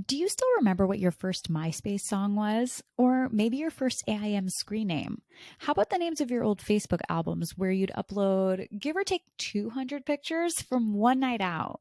Do you still remember what your first MySpace song was? Or maybe your first AIM screen name? How about the names of your old Facebook albums where you'd upload, give or take, 200 pictures from one night out?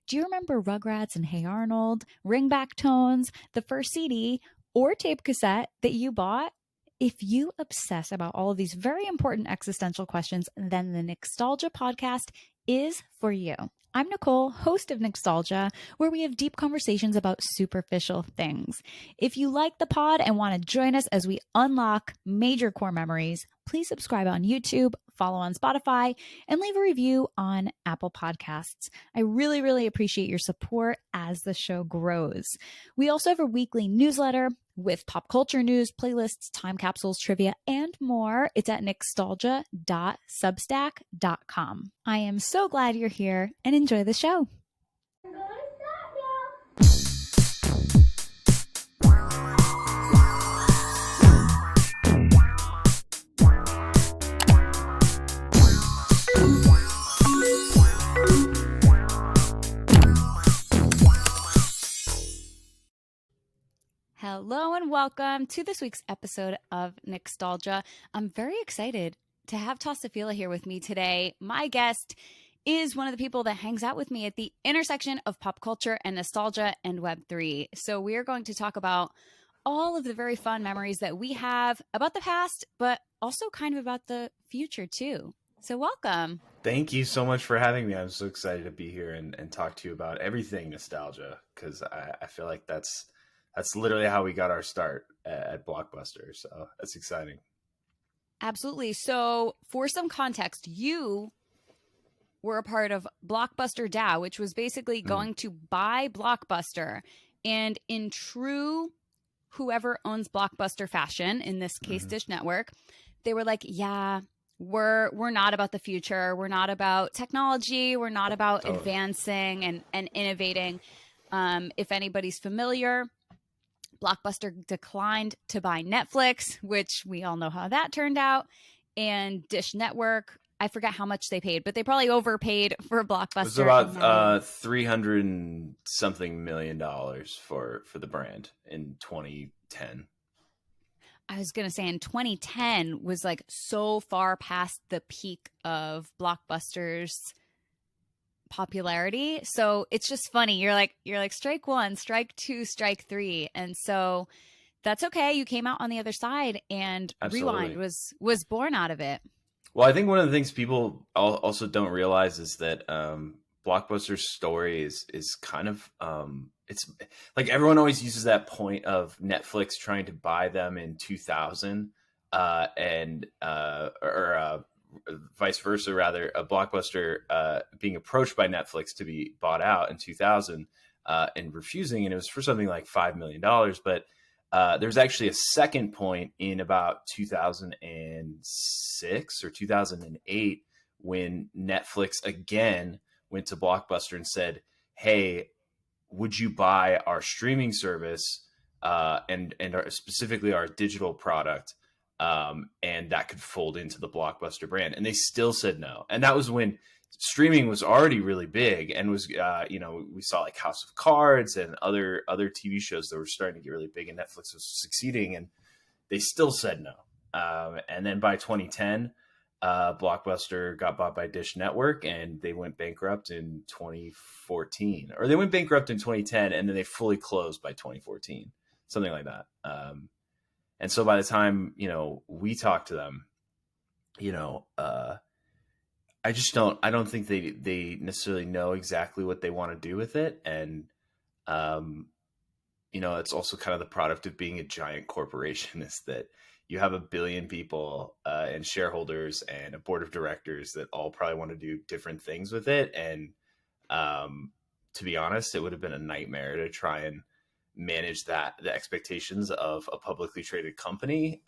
Do you remember Rugrats and Hey Arnold, Ringback Tones, the first CD or tape cassette that you bought? If you obsess about all of these very important existential questions, then the Nostalgia podcast is for you. I'm Nicole, host of Nostalgia, where we have deep conversations about superficial things. If you like the pod and want to join us as we unlock major core memories, please subscribe on YouTube, follow on Spotify, and leave a review on Apple Podcasts. I really, really appreciate your support as the show grows. We also have a weekly newsletter with pop culture news, playlists, time capsules, trivia, and more. It's at nostalgia.substack.com. I am so glad you're here and enjoy the show. Hello and welcome to this week's episode of Nostalgia. I'm very excited to have Tossafila here with me today. My guest is one of the people that hangs out with me at the intersection of pop culture and nostalgia and Web3. So we are going to talk about all of the very fun memories that we have about the past, but also kind of about the future too. So welcome. Thank you so much for having me. I'm so excited to be here and talk to you about everything nostalgia, because I feel like that's literally how we got our start at Blockbuster. So that's exciting. Absolutely. So for some context, you were a part of Blockbuster DAO, which was basically going to buy Blockbuster. And in true whoever owns Blockbuster fashion, in this case, Dish Network, they were like, yeah, we're not about the future. We're not about technology. We're not about advancing and innovating. If anybody's familiar, Blockbuster declined to buy Netflix, which we all know how that turned out. And Dish Network, I forget how much they paid, but they probably overpaid for Blockbuster. It was about $300 and something million for the brand in 2010. I was going to say in 2010 was like so far past the peak of Blockbuster's popularity. So it's just funny. You're like strike one, strike two, strike three. And so that's okay. You came out on the other side, and Absolutely. Rewind was born out of it. Well, I think one of the things people also don't realize is that Blockbuster's story is kind of it's like everyone always uses that point of Netflix trying to buy them in 2000 or vice versa, rather, a Blockbuster being approached by Netflix to be bought out in 2000 and refusing, and it was for something like $5 million. But there's actually a second point in about 2006 or 2008 when Netflix again went to Blockbuster and said, hey, would you buy our streaming service and specifically our digital product? And that could fold into the Blockbuster brand. And they still said no. And that was when streaming was already really big and was, we saw like House of Cards and other TV shows that were starting to get really big, and Netflix was succeeding, and they still said no. And then by 2010, Blockbuster got bought by Dish Network, and they went bankrupt in 2014, or they went bankrupt in 2010, and then they fully closed by 2014, something like that. And so by the time, we talked to them, I don't think they necessarily know exactly what they want to do with it. And, it's also kind of the product of being a giant corporation, is that you have 1 billion people and shareholders and a board of directors that all probably want to do different things with it. And to be honest, it would have been a nightmare to try and manage the expectations of a publicly traded company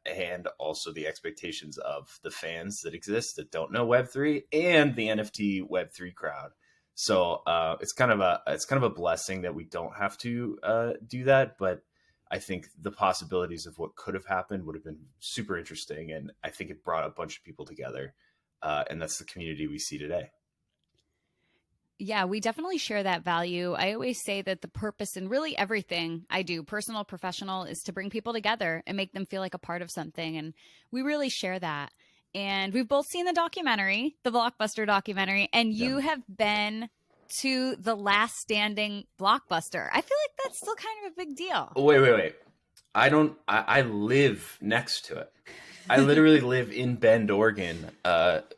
and also the expectations of the fans that exist that don't know Web3 and the NFT Web3 crowd. So it's kind of a blessing that we don't have to do that. But I think the possibilities of what could have happened would have been super interesting. And I think it brought a bunch of people together. And that's the community we see today. Yeah, we definitely share that value. I always say that the purpose in really everything I do, personal, professional, is to bring people together and make them feel like a part of something. And we really share that. And we've both seen the documentary, the Blockbuster documentary, and Yeah. you have been to the last standing Blockbuster. I feel like that's still kind of a big deal. Wait. I don't. I live next to it. I literally live in Bend, Oregon,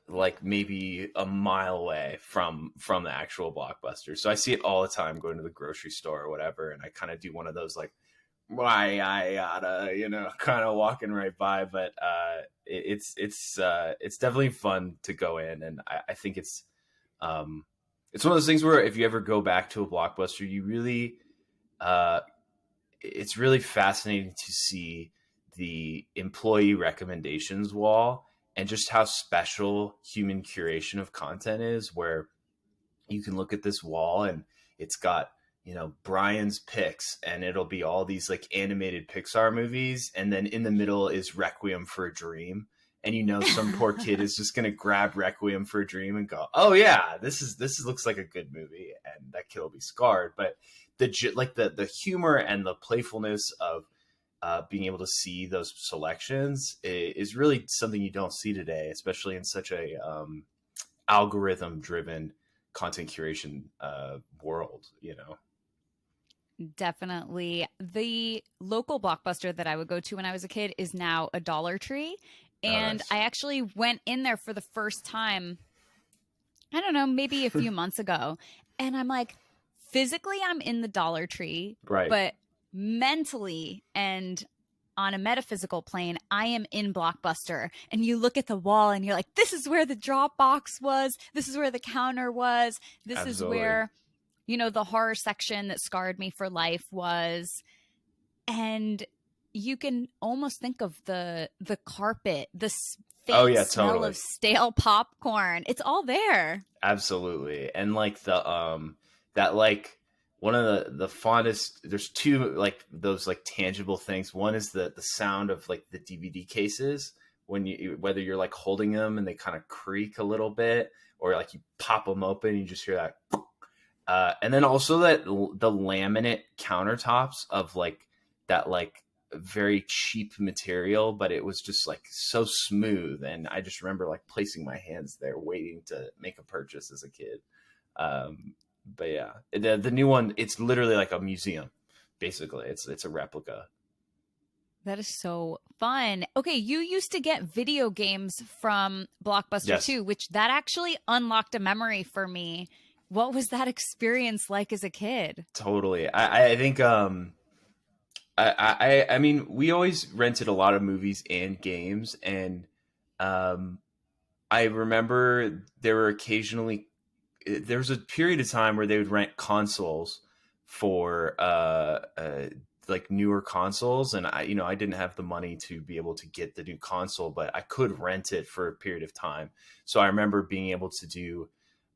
like maybe a mile away from the actual Blockbuster. So I see it all the time going to the grocery store or whatever, and I kind of do one of those like, why I gotta, kind of walking right by. But it's definitely fun to go in, and I think it's one of those things where if you ever go back to a Blockbuster, you really it's really fascinating to see the employee recommendations wall and just how special human curation of content is, where you can look at this wall and it's got, Brian's picks, and it'll be all these like animated Pixar movies. And then in the middle is Requiem for a Dream. And some poor kid is just going to grab Requiem for a Dream and go, oh yeah, this looks like a good movie. And that kid will be scarred. But the humor and the playfulness of being able to see those selections is really something you don't see today, especially in such a algorithm driven content curation world. Definitely. The local Blockbuster that I would go to when I was a kid is now a Dollar Tree. Oh, And nice. I actually went in there for the first time, I don't know, maybe a few months ago. And I'm like, physically, I'm in the Dollar Tree, Right. but mentally and on a metaphysical plane, I am in Blockbuster. And you look at the wall and you're like, this is where the drop box was. This is where the counter was. This Absolutely. is where, the horror section that scarred me for life was. And you can almost think of the carpet, the Oh faint yeah, smell totally. of stale popcorn. It's all there. Absolutely. And like that like one of the fondest, there's two like those like tangible things. One is the sound of like the DVD cases when whether you're like holding them and they kind of creak a little bit, or like you pop them open and you just hear that. And then also that the laminate countertops of like that like very cheap material, but it was just like so smooth. And I just remember like placing my hands there waiting to make a purchase as a kid. But yeah, the new one, it's literally like a museum. Basically, it's a replica. That is so fun. Okay, you used to get video games from Blockbuster Yes. too, which that actually unlocked a memory for me. What was that experience like as a kid? Totally. I think I mean, we always rented a lot of movies and games, and I remember there was a period of time where they would rent consoles for like newer consoles, and I didn't have the money to be able to get the new console, but I could rent it for a period of time. So I remember being able to do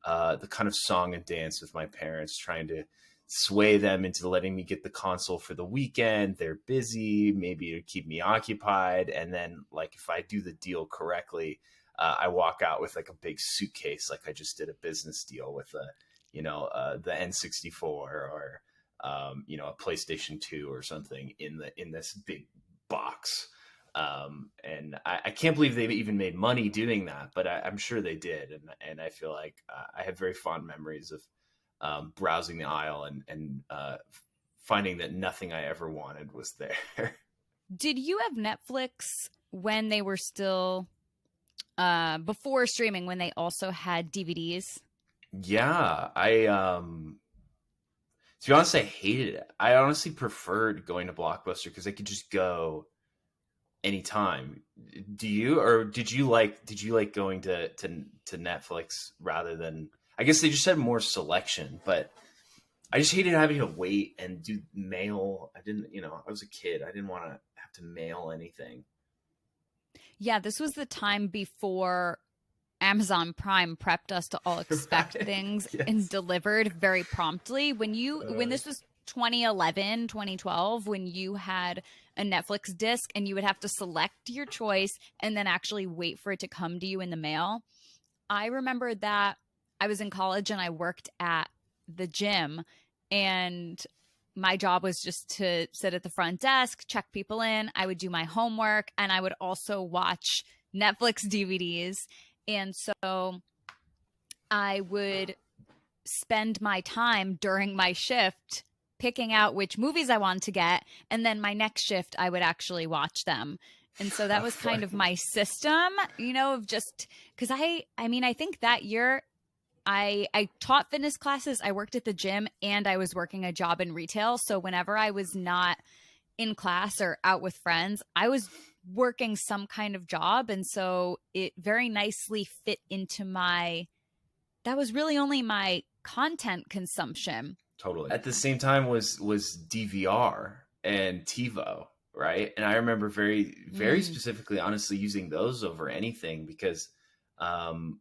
the kind of song and dance with my parents, trying to sway them into letting me get the console for the weekend. They're busy, maybe to keep me occupied. And then like, if I do the deal correctly, I walk out with like a big suitcase. Like I just did a business deal with the N64 or, a PlayStation 2 or something in this big box. And I can't believe they even made money doing that, but I'm sure they did. And I feel like I have very fond memories of browsing the aisle and finding that nothing I ever wanted was there. Did you have Netflix when they were still before streaming, when they also had DVDs? Yeah, to be honest, I hated it. I honestly preferred going to Blockbuster because I could just go anytime. Do you, or did you like going to Netflix rather than? I guess they just had more selection, but I just hated having to wait and do mail. I didn't, I was a kid. I didn't want to have to mail anything. Yeah, this was the time before Amazon Prime prepped us to all expect Right. things Yes. and delivered very promptly. When this was 2011, 2012, when you had a Netflix disc and you would have to select your choice and then actually wait for it to come to you in the mail. I remember that I was in college and I worked at the gym, and my job was just to sit at the front desk, check people in. I would do my homework, and I would also watch Netflix DVDs. And so I would spend my time during my shift picking out which movies I wanted to get. And then my next shift, I would actually watch them. And so that was kind of my system, of just because I think that year I taught fitness classes, I worked at the gym, and I was working a job in retail. So whenever I was not in class or out with friends, I was working some kind of job. And so it very nicely fit into that was really only my content consumption. Totally. At the same time was DVR and TiVo, right? And I remember very, very specifically, honestly, using those over anything because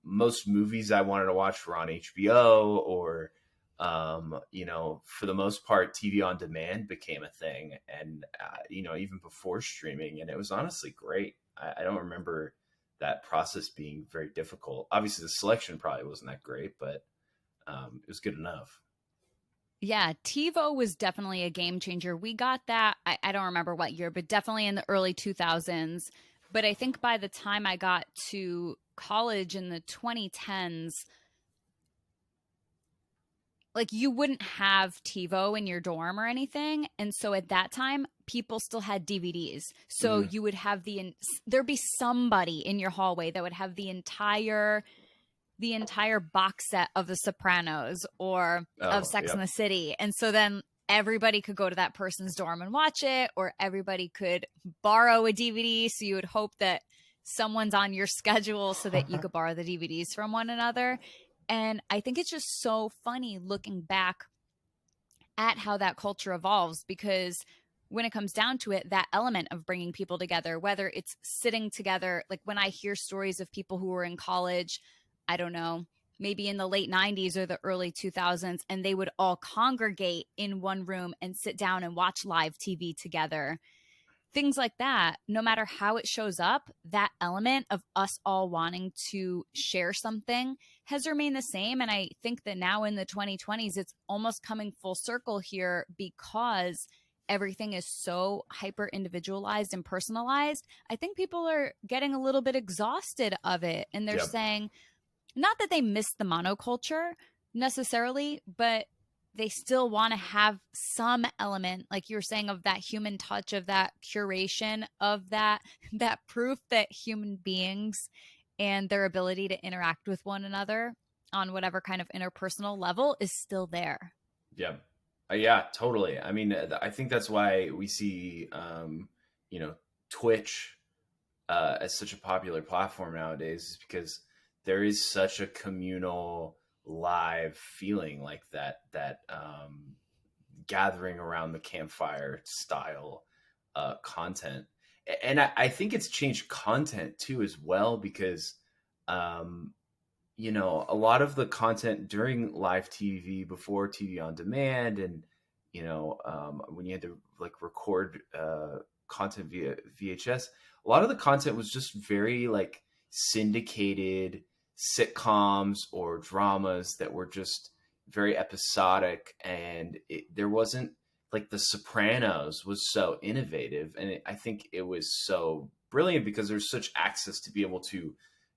most movies I wanted to watch were on HBO or, for the most part, TV on demand became a thing. And, even before streaming, and it was honestly great. I don't remember that process being very difficult. Obviously, the selection probably wasn't that great, but it was good enough. Yeah, TiVo was definitely a game changer. We got that, I don't remember what year, but definitely in the early 2000s. But I think by the time I got to college in the 2010s, like you wouldn't have TiVo in your dorm or anything. And so at that time, people still had DVDs. So you would have there'd be somebody in your hallway that would have the entire box set of The Sopranos or of Sex and the City. And so then everybody could go to that person's dorm and watch it, or everybody could borrow a DVD. So you would hope that someone's on your schedule so that you could borrow the DVDs from one another. And I think it's just so funny looking back at how that culture evolves, because when it comes down to it, that element of bringing people together, whether it's sitting together, like when I hear stories of people who were in college, I don't know, maybe in the late 90s or the early 2000s, and they would all congregate in one room and sit down and watch live TV together. Things like that, no matter how it shows up, that element of us all wanting to share something has remained the same. And I think that now in the 2020s, it's almost coming full circle here because everything is so hyper individualized and personalized. I think people are getting a little bit exhausted of it. And they're saying, not that they miss the monoculture necessarily, but they still want to have some element, like you were saying, of that human touch, of that curation, of that proof that human beings and their ability to interact with one another on whatever kind of interpersonal level is still there. Yeah. Yeah, totally. I mean, I think that's why we see, Twitch as such a popular platform nowadays, is because there is such a communal live feeling, like that gathering around the campfire style content. And I think it's changed content too as well, because a lot of the content during live TV, before TV on demand, and when you had to like record content via VHS, a lot of the content was just very like syndicated sitcoms or dramas that were just very episodic, and there wasn't like The Sopranos was so innovative, and I think it was so brilliant because there's such access to be able to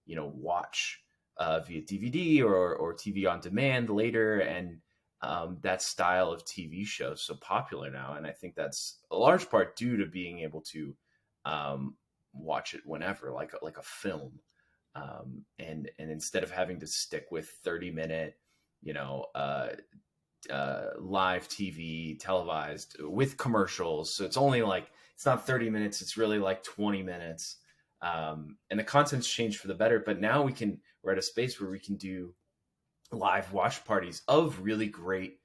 watch via DVD or TV on demand later, and that style of TV show is so popular now. And I think that's a large part due to being able to watch it whenever, like a film. And instead of having to stick with 30-minute, live TV televised with commercials. So it's only like, it's not 30 minutes. It's really like 20 minutes. And the content's changed for the better, but now we're at a space where we can do live watch parties of really great,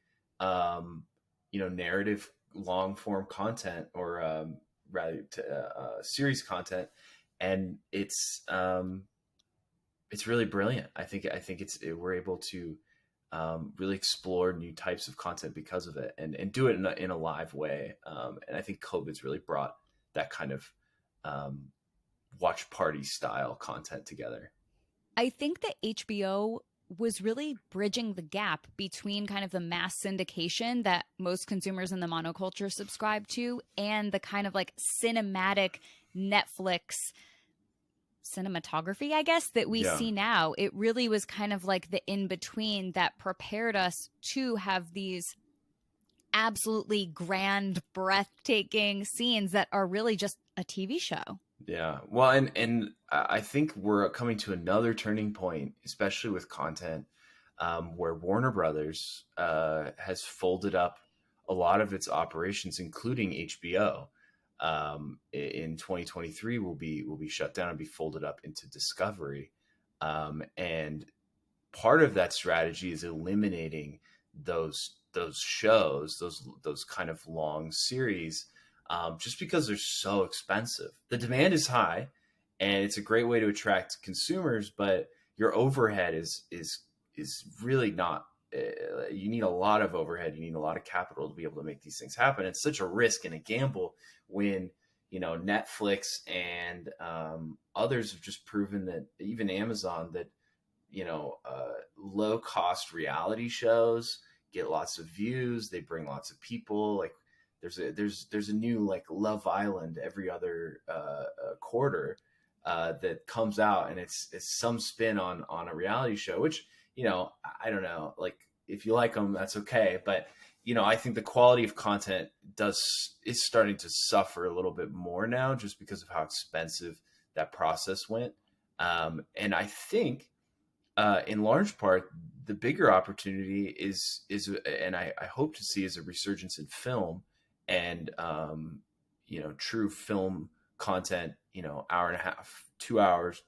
narrative long form content, or rather series content. And it's really brilliant. I think we're able to really explore new types of content because of it, and do it in a live way. And I think COVID's really brought that kind of watch party style content together. I think that HBO was really bridging the gap between kind of the mass syndication that most consumers in the monoculture subscribe to and the kind of like cinematic Netflix cinematography, I guess, that we Yeah. see now. It really was kind of like the in between that prepared us to have these absolutely grand, breathtaking scenes that are really just a TV show. Yeah. Well, and I think we're coming to another turning point, especially with content, where Warner Brothers has folded up a lot of its operations, including HBO. In 2023, will be shut down and be folded up into Discovery, and part of that strategy is eliminating those shows, those kind of long series, just because they're so expensive. The demand is high, and it's a great way to attract consumers, but your overhead is really not. You need a lot of overhead. You need a lot of capital to be able to make these things happen. It's such a risk and a gamble when Netflix and others have just proven that, even Amazon, that low cost reality shows get lots of views. They bring lots of people. Like there's a new like Love Island every other quarter that comes out, and it's some spin on a reality show, which I don't know. Like if you like them, that's okay, but I think the quality of content is starting to suffer a little bit more now, just because of how expensive that process went. And I think in large part, the bigger opportunity and I hope to see, is a resurgence in film and true film content. Hour and a half, 2 hours,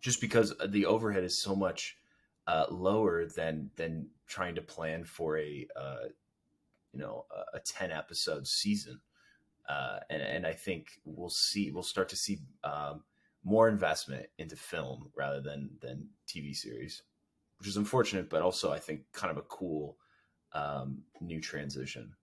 just because the overhead is so much lower than trying to plan for a 10 episode season. And I think we'll start to see more investment into film rather than TV series, which is unfortunate, but also I think kind of a cool new transition.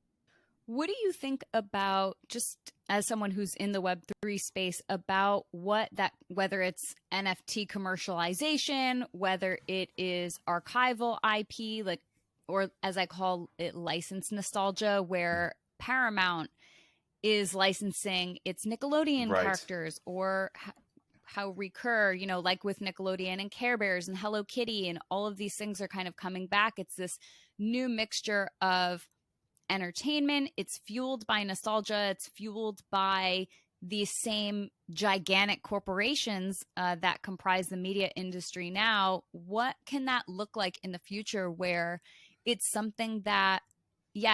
What do you think about, just as someone who's in the Web3 space, about whether it's NFT commercialization, whether it is archival IP, like, or as I call it, licensed nostalgia, where Paramount is licensing its Nickelodeon Right. characters, or how Recur, like with Nickelodeon and Care Bears and Hello Kitty, and all of these things are kind of coming back. It's this new mixture of entertainment. It's fueled by nostalgia. It's fueled by these same gigantic corporations that comprise the media industry now. What can that look like in the future, where it's something that,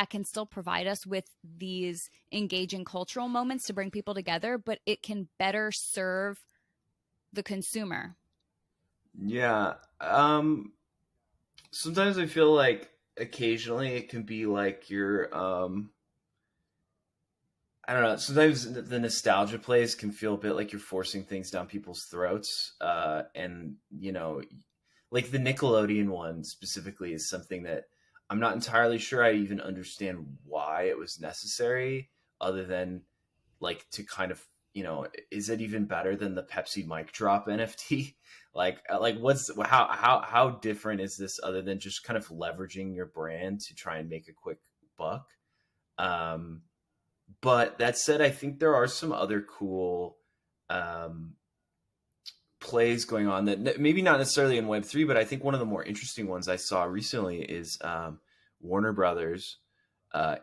can still provide us with these engaging cultural moments to bring people together, but it can better serve the consumer? Yeah. Sometimes I feel like occasionally it can be like I don't know. Sometimes the nostalgia plays can feel a bit like you're forcing things down people's throats. And, like the Nickelodeon one specifically is something that I'm not entirely sure I even understand why it was necessary, other than like to kind of, is it even better than the Pepsi mic drop NFT? Like how different is this, other than just kind of leveraging your brand to try and make a quick buck? But that said, I think there are some other cool plays going on that maybe not necessarily in Web3, but I think one of the more interesting ones I saw recently is Warner Brothers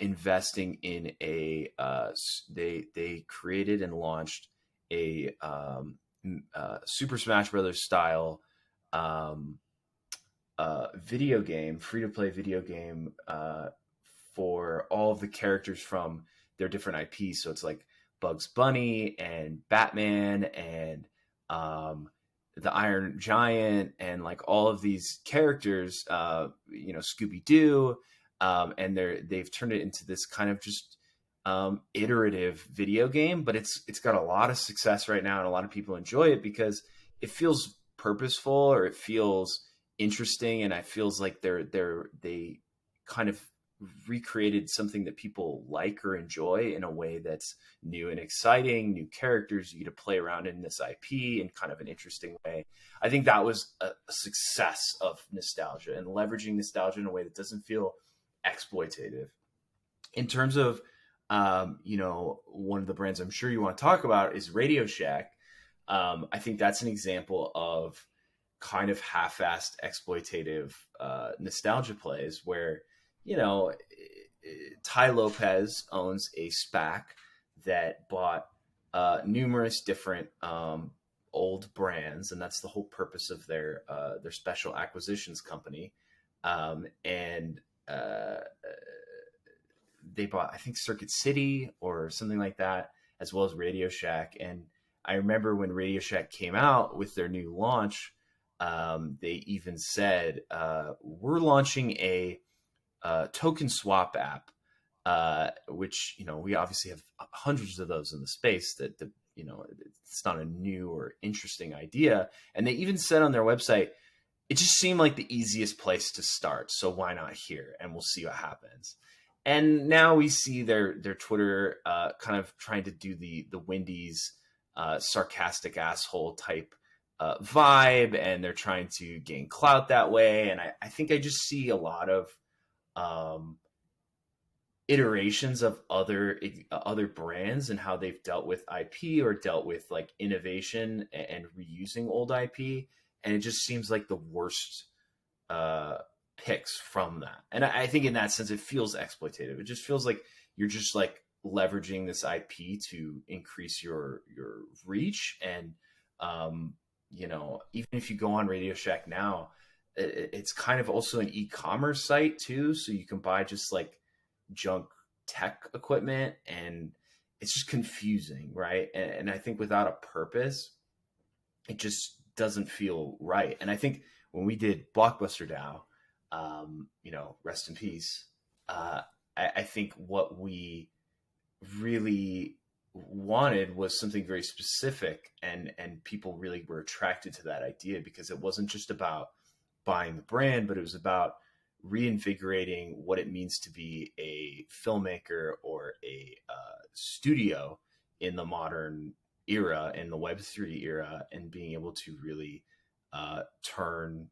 investing in they created and launched a Super Smash Brothers style video game, free to play video game for all of the characters from their different IPs. So it's like Bugs Bunny and Batman and the Iron Giant and like all of these characters, Scooby Doo, and they've turned it into this kind of just iterative video game. But it's got a lot of success right now, and a lot of people enjoy it because it feels purposeful, or it feels interesting, and it feels like they kind of recreated something that people like or enjoy in a way that's new and exciting, new characters. You get to play around in this IP in kind of an interesting way. I think that was a success of nostalgia, and leveraging nostalgia in a way that doesn't feel exploitative. In terms of, one of the brands I'm sure you want to talk about is Radio Shack. I think that's an example of kind of half-assed exploitative nostalgia plays where, Ty Lopez owns a SPAC that bought numerous different old brands, and that's the whole purpose of their special acquisitions company. And they bought, I think, Circuit City or something like that, as well as Radio Shack. And I remember when Radio Shack came out with their new launch, they even said, we're launching a token swap app, which, we obviously have hundreds of those in the space that it's not a new or interesting idea. And they even said on their website, it just seemed like the easiest place to start. So why not here? And we'll see what happens. And now we see their Twitter kind of trying to do the Wendy's sarcastic asshole type vibe, and they're trying to gain clout that way. And I think I just see a lot of iterations of other brands and how they've dealt with IP or dealt with like innovation and reusing old IP, and it just seems like the worst picks from that. And I think in that sense, it feels exploitative. It just feels like you're just like leveraging this IP to increase your reach. And, even if you go on Radio Shack now, it's kind of also an e-commerce site too. So you can buy just like junk tech equipment, and it's just confusing. Right. And I think without a purpose, it just doesn't feel right. And I think when we did Blockbuster DAO, rest in peace. I think what we really wanted was something very specific, and people really were attracted to that idea because it wasn't just about buying the brand, but it was about reinvigorating what it means to be a filmmaker or a studio in the modern era, in the Web3 era, and being able to really turn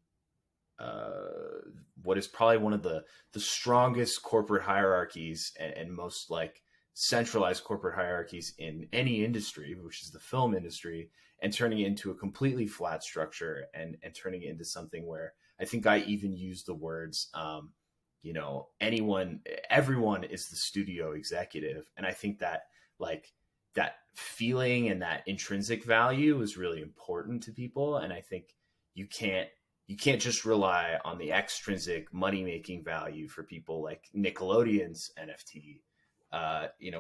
what is probably one of the strongest corporate hierarchies and most like centralized corporate hierarchies in any industry, which is the film industry, and turning it into a completely flat structure and turning it into something where I think I even used the words, everyone is the studio executive. And I think that like that feeling and that intrinsic value is really important to people. And I think you can't just rely on the extrinsic money-making value for people like Nickelodeon's NFT,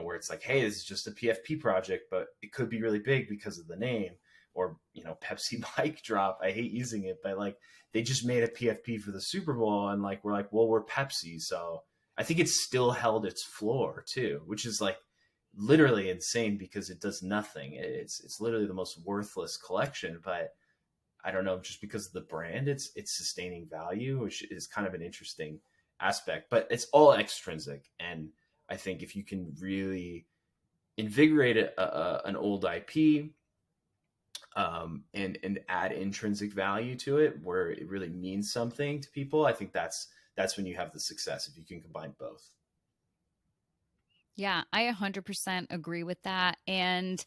where it's like, hey, this is just a PFP project, but it could be really big because of the name. Or, Pepsi mic drop. I hate using it, but like they just made a PFP for the Super Bowl, and like we're like, well, we're Pepsi. So I think it's still held its floor too, which is like literally insane because it does nothing. It's literally the most worthless collection, but I don't know, just because of the brand, it's sustaining value, which is kind of an interesting aspect, but it's all extrinsic. And I think if you can really invigorate an old IP and add intrinsic value to it, where it really means something to people, I think that's when you have the success, if you can combine both. Yeah, I 100% agree with that. And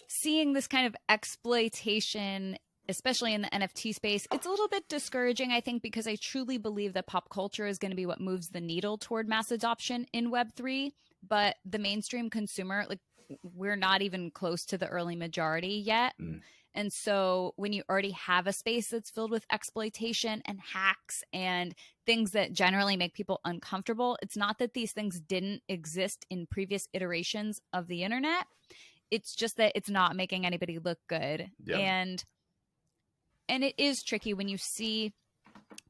seeing this kind of exploitation, especially in the NFT space, it's a little bit discouraging, I think, because I truly believe that pop culture is going to be what moves the needle toward mass adoption in Web3. But the mainstream consumer, like, we're not even close to the early majority yet. And so when you already have a space that's filled with exploitation and hacks and things that generally make people uncomfortable, it's not that these things didn't exist in previous iterations of the internet. It's just that it's not making anybody look good. Yeah. And it is tricky when you see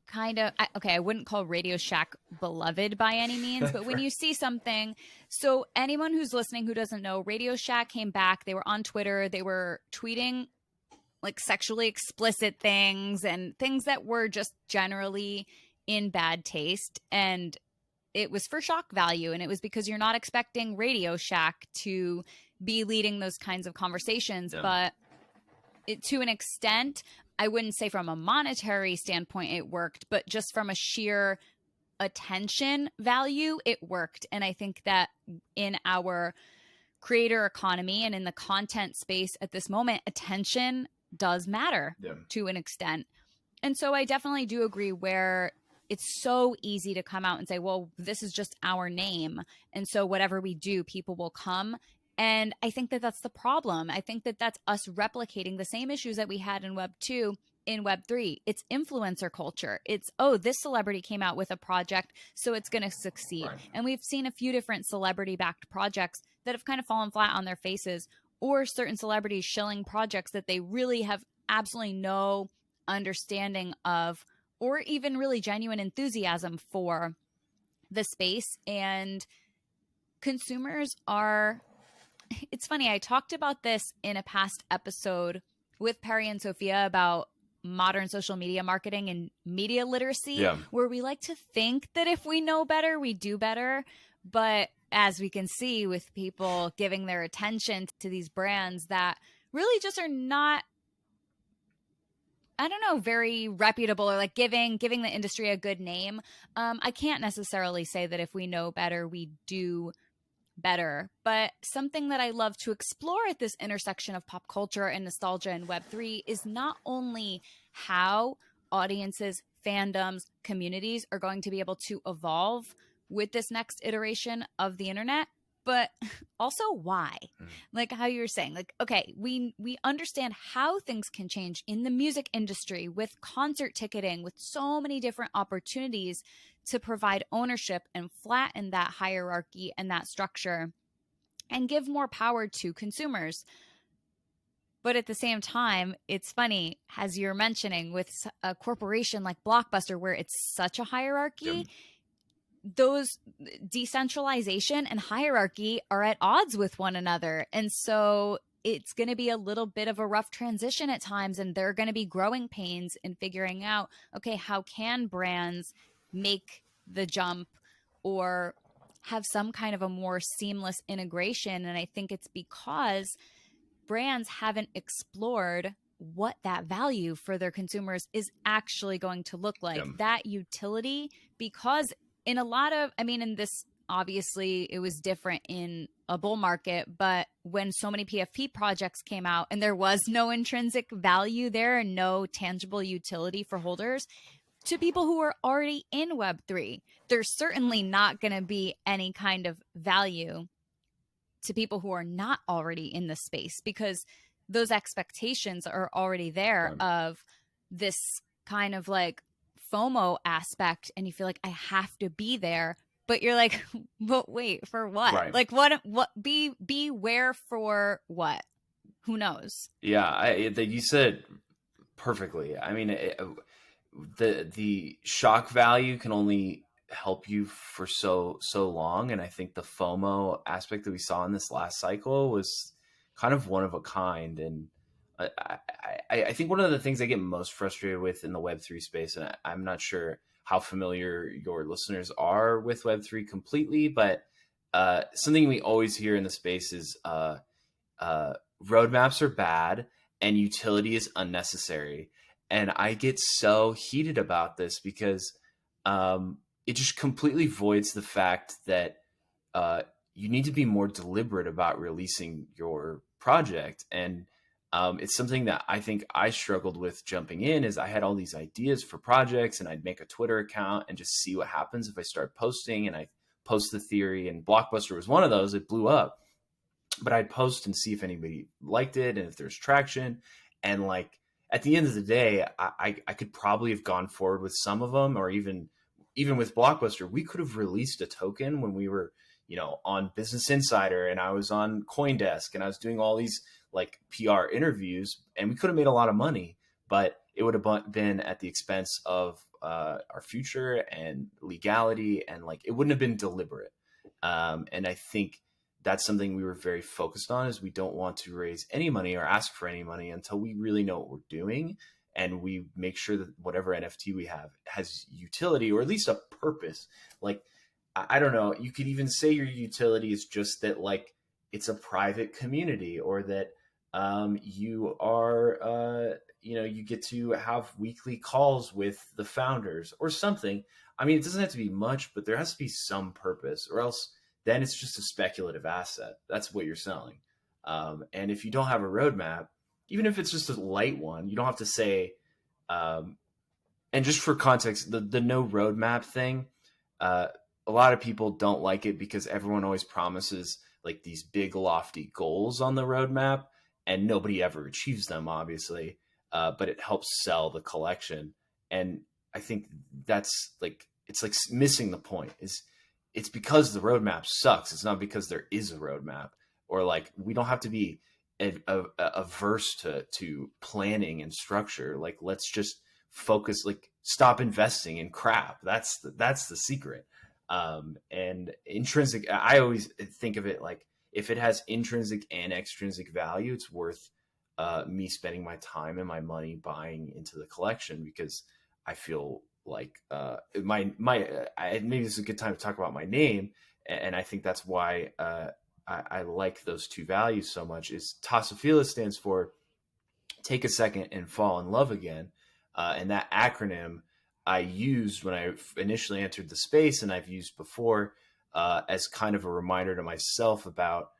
kind of, I wouldn't call Radio Shack beloved by any means, but when you see something, so anyone who's listening who doesn't know, Radio Shack came back, they were on Twitter, they were tweeting like sexually explicit things and things that were just generally in bad taste. And it was for shock value, and it was because you're not expecting Radio Shack to be leading those kinds of conversations. Yeah. But to an extent, I wouldn't say from a monetary standpoint it worked, but just from a sheer attention value, it worked. And I think that in our creator economy and in the content space at this moment, attention does matter to an extent. And so I definitely do agree where it's so easy to come out and say, well, this is just our name. And so whatever we do, people will come. And I think that that's the problem. I think that that's us replicating the same issues that we had in Web 2 in Web 3. It's influencer culture. It's, oh, this celebrity came out with a project, so it's going to succeed. Right. And we've seen a few different celebrity-backed projects that have kind of fallen flat on their faces, or certain celebrities shilling projects that they really have absolutely no understanding of, or even really genuine enthusiasm for the space. And consumers are, it's funny, I talked about this in a past episode with Perry and Sophia about modern social media marketing and media literacy, where we like to think that if we know better, we do better. But as we can see with people giving their attention to these brands that really just are not, I don't know, very reputable, or like giving the industry a good name. I can't necessarily say that if we know better, we do better. But something that I love to explore at this intersection of pop culture and nostalgia and Web3 is not only how audiences, fandoms, communities are going to be able to evolve with this next iteration of the internet, but also why. Like how you were saying, like, okay, we understand how things can change in the music industry with concert ticketing, with so many different opportunities to provide ownership and flatten that hierarchy and that structure and give more power to consumers. But at the same time, it's funny, as you're mentioning, with a corporation like Blockbuster, where it's such a hierarchy, those decentralization and hierarchy are at odds with one another. And so it's going to be a little bit of a rough transition at times, and there are going to be growing pains in figuring out, okay, how can brands make the jump or have some kind of a more seamless integration? And I think it's because brands haven't explored what that value for their consumers is actually going to look like, that utility, because in a lot of, I mean, in this, obviously it was different in a bull market, but when so many PFP projects came out and there was no intrinsic value there and no tangible utility for holders, to people who are already in Web3, there's certainly not going to be any kind of value to people who are not already in the space, because those expectations are already there of this kind of like FOMO aspect, and you feel like I have to be there, but you're like, but wait, for what? Like what be where for what? Who knows? Yeah, you said perfectly. I mean, the shock value can only help you for so long, and I think the FOMO aspect that we saw in this last cycle was kind of one of a kind. And I think one of the things I get most frustrated with in the Web3 space, and I'm not sure how familiar your listeners are with Web3 completely, but something we always hear in the space is roadmaps are bad and utility is unnecessary. And I get so heated about this because it just completely voids the fact that you need to be more deliberate about releasing your project. And it's something that I think I struggled with jumping in, is I had all these ideas for projects and I'd make a Twitter account and just see what happens if I start posting, and I post the theory, and Blockbuster was one of those. It blew up, but I'd post and see if anybody liked it and if there's traction. And like, at the end of the day, I could probably have gone forward with some of them, or even with Blockbuster, we could have released a token when we were, on Business Insider, and I was on CoinDesk, and I was doing all these like PR interviews, and we could have made a lot of money, but it would have been at the expense of our future and legality, and like it wouldn't have been deliberate. And I think that's something we were very focused on, is we don't want to raise any money or ask for any money until we really know what we're doing, and we make sure that whatever NFT we have has utility, or at least a purpose. Like, I don't know, you could even say your utility is just that, like, it's a private community, or that you are, you get to have weekly calls with the founders or something. I mean, it doesn't have to be much, but there has to be some purpose, or else then it's just a speculative asset. That's what you're selling. And if you don't have a roadmap, even if it's just a light one, you don't have to say, um, and just for context, the no roadmap thing, uh, a lot of people don't like it because everyone always promises like these big lofty goals on the roadmap, and nobody ever achieves them, obviously. But it helps sell the collection, and I think that's like, it's like missing the point. Is it's because the roadmap sucks. It's not because there is a roadmap, or like we don't have to be averse to planning and structure. Like, let's just focus, like stop investing in crap. That's the secret. And intrinsic, I always think of it like, if it has intrinsic and extrinsic value, it's worth me spending my time and my money buying into the collection, because I feel like maybe this is a good time to talk about my name, and I think that's why I like those two values so much. Is Tassophilia stands for take a second and fall in love again. And that acronym I used when I initially entered the space, and I've used before as kind of a reminder to myself about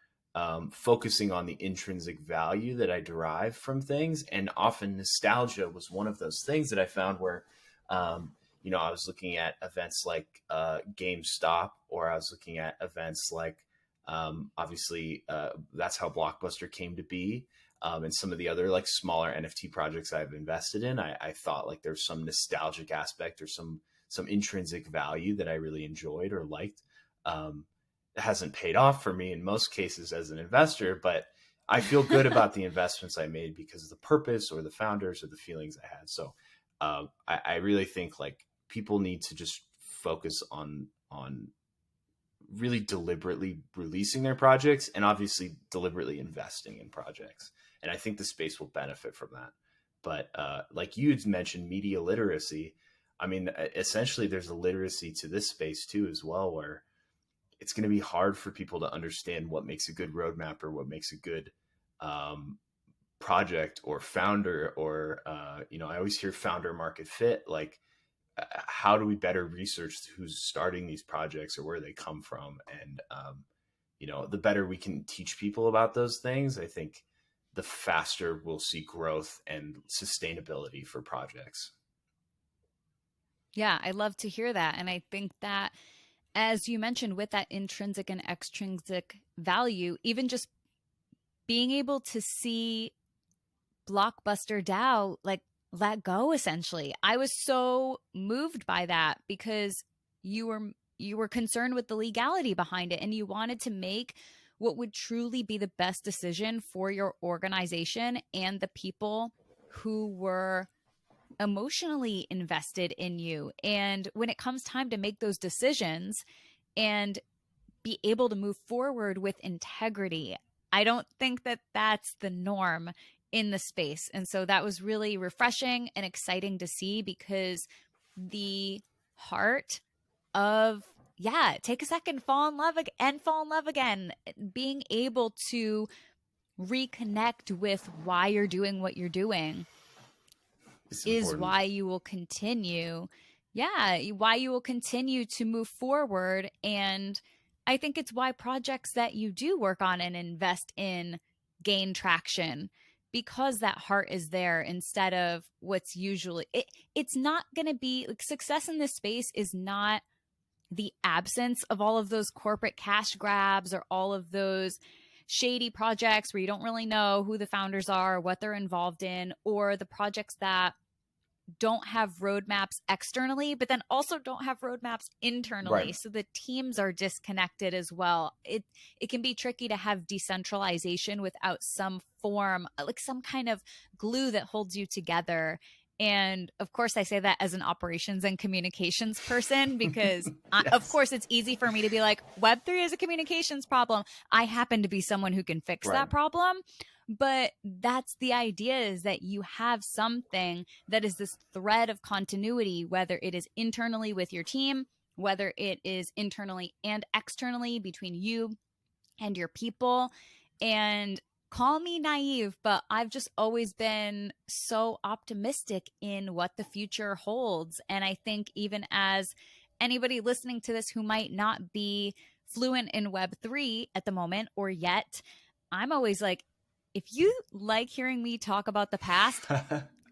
focusing on the intrinsic value that I derive from things. And often nostalgia was one of those things that I found where, I was looking at events like GameStop, or I was looking at events like, obviously, that's how Blockbuster came to be. And some of the other like smaller NFT projects I've invested in, I thought like there's some nostalgic aspect or some intrinsic value that I really enjoyed or liked. It hasn't paid off for me in most cases as an investor, but I feel good about the investments I made because of the purpose or the founders or the feelings I had. So I really think like people need to just focus on really deliberately releasing their projects, and obviously deliberately investing in projects. And I think the space will benefit from that. But like you had mentioned, media literacy. I mean, essentially, there's a literacy to this space too, as well, where it's going to be hard for people to understand what makes a good roadmap or what makes a good project or founder. Or I always hear founder market fit. Like, how do we better research who's starting these projects or where they come from? And the better we can teach people about those things, I think the faster we'll see growth and sustainability for projects. Yeah, I love to hear that. And I think that, as you mentioned, with that intrinsic and extrinsic value, even just being able to see Blockbuster DAO like let go, essentially. I was so moved by that because you were concerned with the legality behind it, and you wanted to make what would truly be the best decision for your organization and the people who were emotionally invested in you. And when it comes time to make those decisions and be able to move forward with integrity, I don't think that that's the norm in the space. And so that was really refreshing and exciting to see, because the heart of, yeah, take a second, fall in love and fall in love again, being able to reconnect with why you're doing what you're doing is why you will continue. Yeah, why you will continue to move forward. And I think it's why projects that you do work on and invest in gain traction, because that heart is there, instead of what's usually it's not going to be like, success in this space is not the absence of all of those corporate cash grabs or all of those shady projects where you don't really know who the founders are, what they're involved in, or the projects that don't have roadmaps externally, but then also don't have roadmaps internally. Right. So the teams are disconnected as well. It can be tricky to have decentralization without some form, like some kind of glue that holds you together. And of course, I say that as an operations and communications person, because Yes. of course, it's easy for me to be like, Web3 is a communications problem. I happen to be someone who can fix that problem. But that's the idea, is that you have something that is this thread of continuity, whether it is internally with your team whether it is internally and externally between you and your people. And call me naive, but I've just always been so optimistic in what the future holds. And I think even as anybody listening to this who might not be fluent in Web3 at the moment or yet, I'm always like, if you like hearing me talk about the past,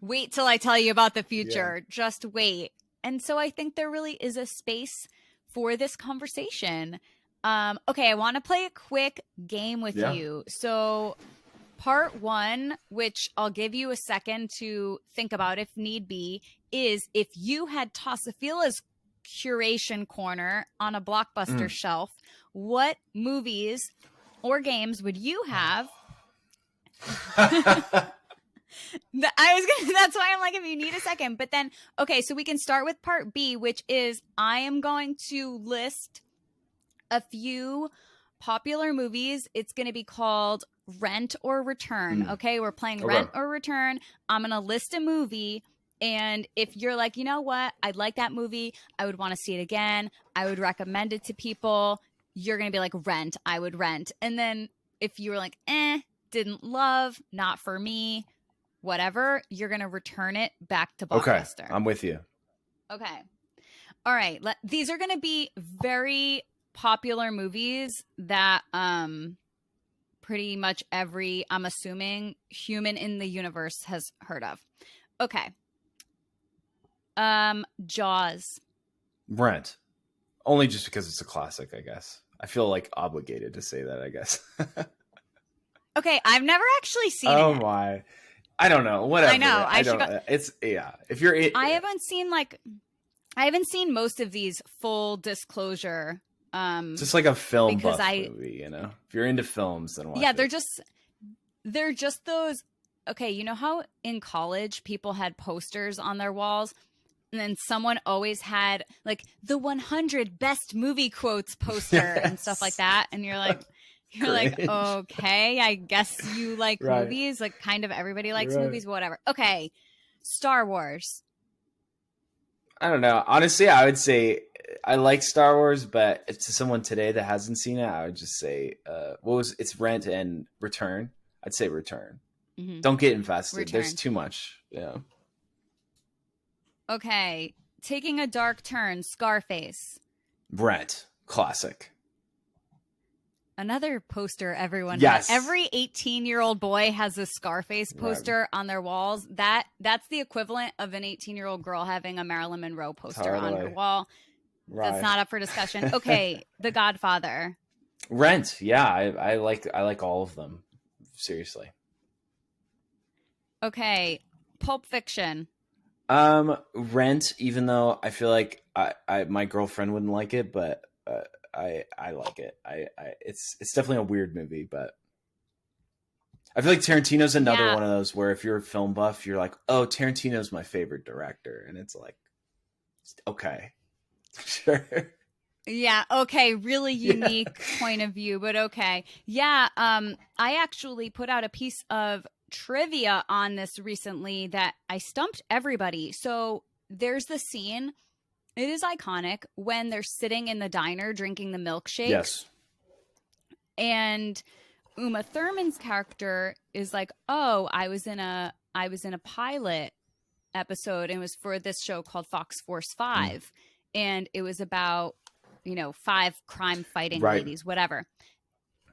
wait till I tell you about the future. Just wait. And so I think there really is a space for this conversation. Okay, I want to play a quick game with you. So part one, which I'll give you a second to think about if need be, is if you had Tossophila's curation corner on a Blockbuster shelf, what movies or games would you have? That's why I'm like, if you need a second. But then, okay, so we can start with part B, which is I am going to list a few popular movies. It's going to be called Rent or Return. Okay, we're playing Rent or Return. I'm going to list a movie. And if you're like, you know what, I like that movie, I would want to see it again, I would recommend it to people, you're going to be like, Rent, I would rent. And then if you were like, didn't love, not for me, whatever, you're going to return it back to Blockbuster. Okay, I'm with you. Okay. All right. These are going to be very popular movies that pretty much every, I'm assuming, human in the universe has heard of. Okay. Jaws. Rent. Only just because it's a classic, I guess. I feel like obligated to say that, I guess. Okay, I've never actually seen it. Oh my. I don't know. Whatever. I know. It's if you're I haven't seen most of these, full disclosure. Just like a film buff movie, you know. If you're into films, then watch it. They're just those. Okay, you know how in college people had posters on their walls, and then someone always had like the 100 best movie quotes poster and stuff like that, and you're like, okay, I guess you like movies. Like, kind of everybody likes movies, whatever. Okay, Star Wars. I don't know. Honestly, I would say I like Star Wars, but to someone today that hasn't seen it, I would just say, it's Rent and Return. I'd say Return. Mm-hmm. Don't get invested. Return. There's too much. Yeah. Okay. Taking a dark turn, Scarface. Rent. Classic. Another poster everyone has. Every 18-year-old boy has a Scarface poster on their walls. That's the equivalent of an 18-year-old girl having a Marilyn Monroe poster on her wall. That's not up for discussion. Okay, The Godfather. Rent. Yeah, I like all of them. Seriously. Okay, Pulp Fiction. Rent, even though I feel like my girlfriend wouldn't like it, but I like it. It's definitely a weird movie, but I feel like Tarantino's another one of those where if you're a film buff, you're like, oh, Tarantino's my favorite director, and it's like, okay, sure. Yeah. Okay. Really unique point of view, but okay. Yeah. I actually put out a piece of trivia on this recently that I stumped everybody. So there's the scene. It is iconic when they're sitting in the diner drinking the milkshake. Yes. And Uma Thurman's character is like, "Oh, I was in a pilot episode, and it was for this show called Fox Force 5, and it was about, 5 crime fighting ladies, whatever."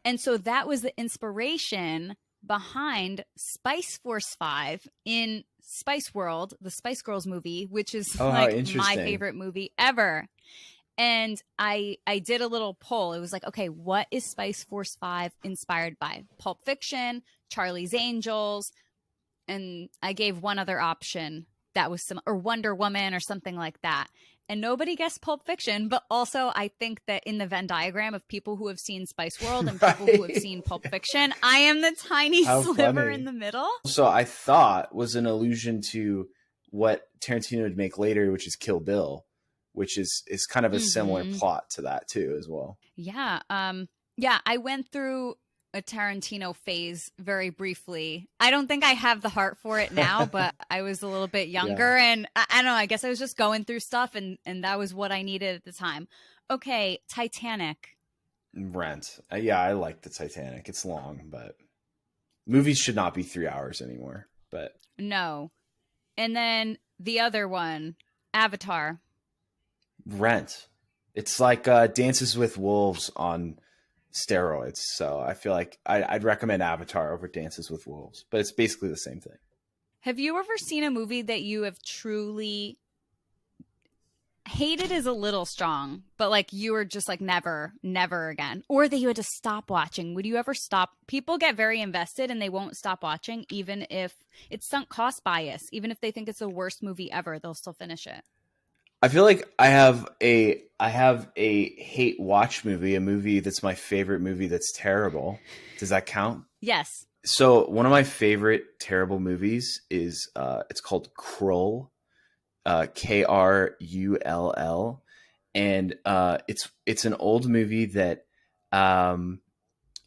And so that was the inspiration behind Spice Force 5 in Spice World, the Spice Girls movie, which is my favorite movie ever. And I did a little poll. It was like, okay, what is Spice Force 5 inspired by? Pulp Fiction, Charlie's Angels, and I gave one other option that was or Wonder Woman or something like that. And nobody guessed Pulp Fiction, but also I think that in the Venn diagram of people who have seen Spice World and people who have seen Pulp Fiction, I am the tiny sliver in the middle. So I thought was an allusion to what Tarantino would make later, which is Kill Bill, which is kind of a similar plot to that too as well. Yeah. I went through a Tarantino phase very briefly. I don't think I have the heart for it now, but I was a little bit younger, and I don't know, I guess I was just going through stuff, and that was what I needed at the time. Okay, Titanic. Rent. Yeah, I like the Titanic. It's long, but movies should not be 3 hours anymore. But No. And then the other one, Avatar. Rent. It's like Dances with Wolves on steroids. So I feel like I'd recommend Avatar over Dances with Wolves, but it's basically the same thing. Have you ever seen a movie that you have truly hated is a little strong, but like you were just like never again, or that you had to stop watching? Would you ever stop? People get very invested and they won't stop watching, even if it's sunk cost bias. Even if they think it's the worst movie ever, they'll still finish it. I feel like I have a hate watch movie, a movie that's my favorite movie that's terrible. Does that count? Yes. So one of my favorite terrible movies is it's called Krull, Krull, and it's an old movie that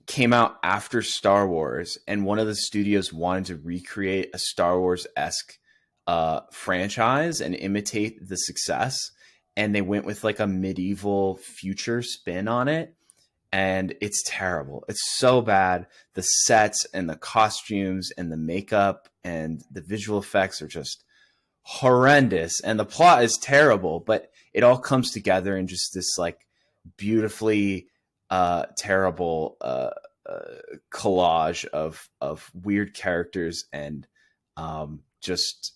came out after Star Wars, and one of the studios wanted to recreate a Star Wars-esque franchise and imitate the success, and they went with like a medieval future spin on it, and it's terrible. It's so bad. The sets and the costumes and the makeup and the visual effects are just horrendous, and the plot is terrible, but it all comes together in just this like beautifully terrible collage of weird characters, and just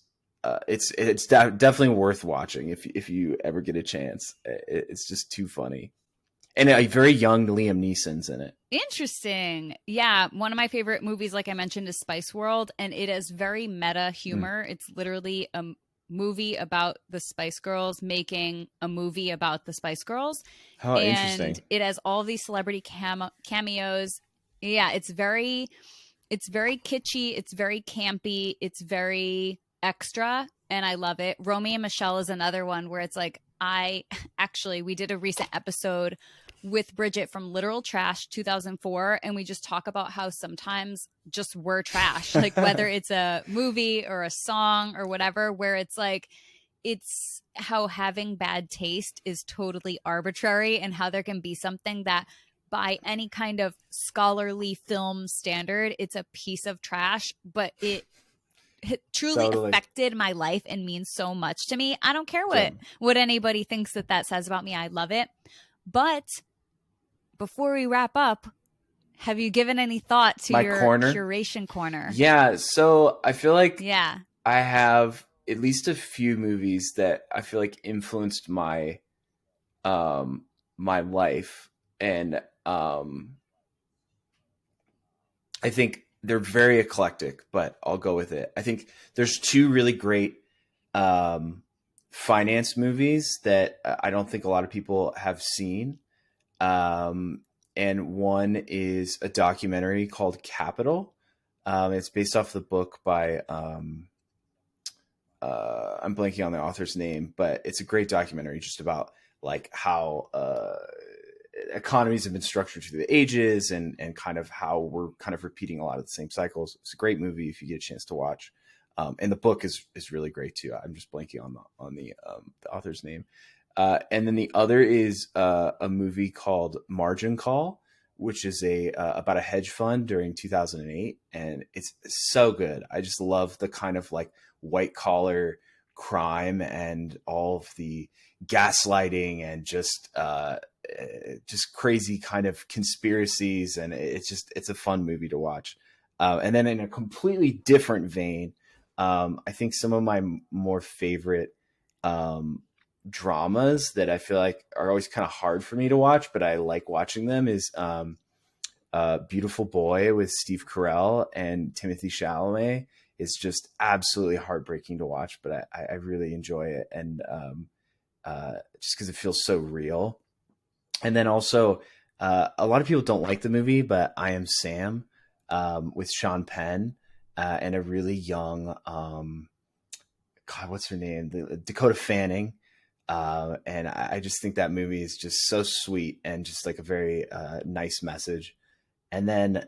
it's definitely worth watching if you ever get a chance. It's just too funny, and a very young Liam Neeson's in it. Interesting. Yeah, one of my favorite movies, like I mentioned, is Spice World, and it is very meta humor. It's literally a movie about the Spice Girls making a movie about the Spice Girls. Oh, and interesting. It has all these celebrity cameos. Yeah, it's very kitschy, it's very campy, it's very extra, and I love it. Romy and Michelle is another one where it's like, we did a recent episode with Bridget from Literal Trash 2004, and we just talk about how sometimes just we're trash, like whether it's a movie or a song or whatever, where it's like, it's how having bad taste is totally arbitrary, and how there can be something that by any kind of scholarly film standard, it's a piece of trash, but it truly affected my life and means so much to me. I don't care what anybody thinks that says about me. I love it. But before we wrap up, have you given any thought to your curation corner? Yeah. So I feel like I have at least a few movies that I feel like influenced my my life, and I think they're very eclectic, but I'll go with it. I think there's two really great finance movies that I don't think a lot of people have seen. And one is a documentary called Capital. It's based off the book by, I'm blanking on the author's name, but it's a great documentary just about like how economies have been structured through the ages, and kind of how we're kind of repeating a lot of the same cycles. It's a great movie if you get a chance to watch. And the book is really great too. I'm just blanking on the author's name. And then the other is a movie called Margin Call, which is about a hedge fund during 2008, and it's so good. I just love the kind of like white collar crime and all of the gaslighting and just crazy kind of conspiracies, and it's a fun movie to watch. And then in a completely different vein, I think some of my more favorite dramas that I feel like are always kind of hard for me to watch, but I like watching them, is Beautiful Boy with Steve Carell and Timothy Chalamet. It's just absolutely heartbreaking to watch, but I really enjoy it, and just because it feels so real. And then also, a lot of people don't like the movie, but I Am Sam with Sean Penn and a really young, God, what's her name? Dakota Fanning. And I just think that movie is just so sweet and just like a very nice message. And then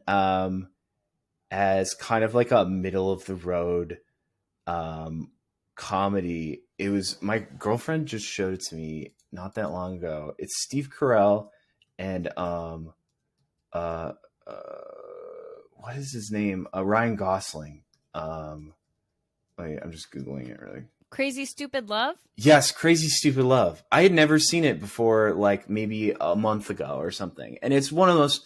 as kind of like a middle of the road comedy, it was, my girlfriend just showed it to me not that long ago. It's Steve Carell and uh, uh, what is his name? Ryan Gosling. Wait, I'm just googling it really. Crazy Stupid Love? Yes, Crazy Stupid Love. I had never seen it before, like maybe a month ago or something, and it's one of those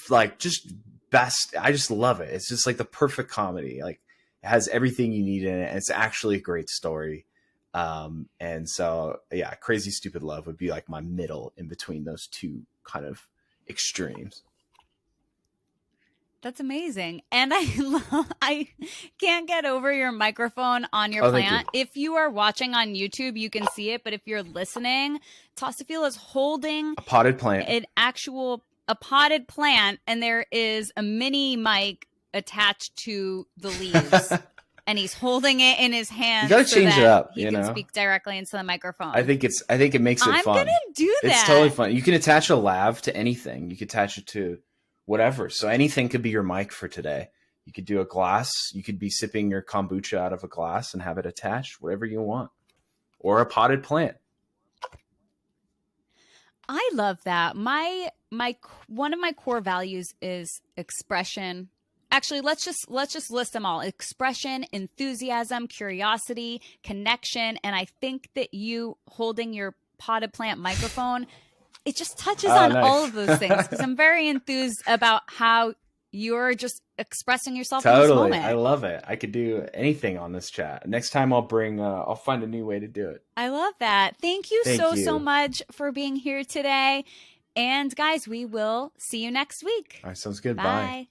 like just best. I just love it. It's just like the perfect comedy. Like it has everything you need in it, and it's actually a great story. And so yeah, Crazy Stupid Love would be like my middle in between those two kind of extremes. That's amazing. And I can't get over your microphone on your Oh, thank you. plant. If you are watching on YouTube, you can see it. But if you're listening, Tostafield is holding A potted plant. a potted plant, and there is a mini mic attached to the leaves. And he's holding it in his hand. You gotta change it up, He you can know? speak directly into the microphone. I think it makes it I'm fun. gonna do that. It's totally fun. You can attach a lav to anything. You can attach it to whatever. So anything could be your mic for today. You could do a glass. You could be sipping your kombucha out of a glass and have it attached, whatever you want. Or a potted plant. I love that. My one of my core values is expression. Actually, let's just list them all. Expression, enthusiasm, curiosity, connection, and I think that you holding your potted plant microphone, it just touches on nice. all of those things, because I'm very enthused about how you're just expressing yourself in Totally. this moment. I love it. I could do anything on this chat. Next time I'll find a new way to do it. I love that. Thank you Thank so you. much for being here today. And guys, we will see you next week. All right, sounds good. Bye. Bye.